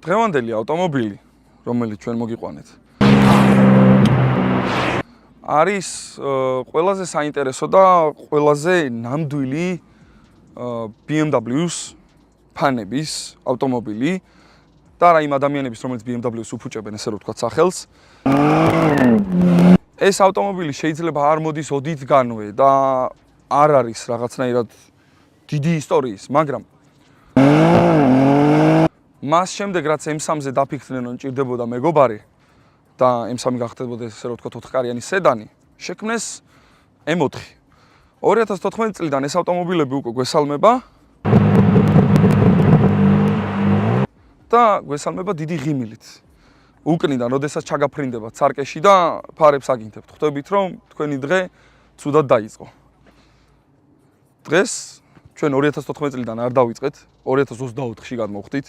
დღევანდელი ავტომობილი, რომელიც ჩვენ მოგიყვანეთ, არის ყველაზე საინტერესო და ყველაზე ნამდვილი BMW-ს ფანების ავტომობილი და რა იმ ადამიანების, რომელიც BMW-ს უფუჭებენ, ესე რომ ვთქვათ, სახელს. ეს ავტომობილი შეიძლება არ მოდის ოდითგანვე და არ არის რაღაცნაირად დიდი ისტორიის, მაგრამ მას შემდეგ რაც M3-ზე დაფიქრდნენ, რომ ჭირდებოდა მეგობარი და M3 გახდებოდა ესე რომ ვთქვათ 4-კარიანი სედანი, შექმნეს M4. 2014 წლიდან ეს ავტომობილები უკვე გვესალმება და გვესალმება დიდი ღიმილით. უკნიდან, როდესაც ჩაგაფრინდება ცარკეში და ფარებს აგინდებთ. ხვდებით, რომ თქვენი დღე ცუდად დაიწყო. დღეს ჩვენ 2014 წლიდან არ დავიწყეთ, 2024-ში გადმოვხდით.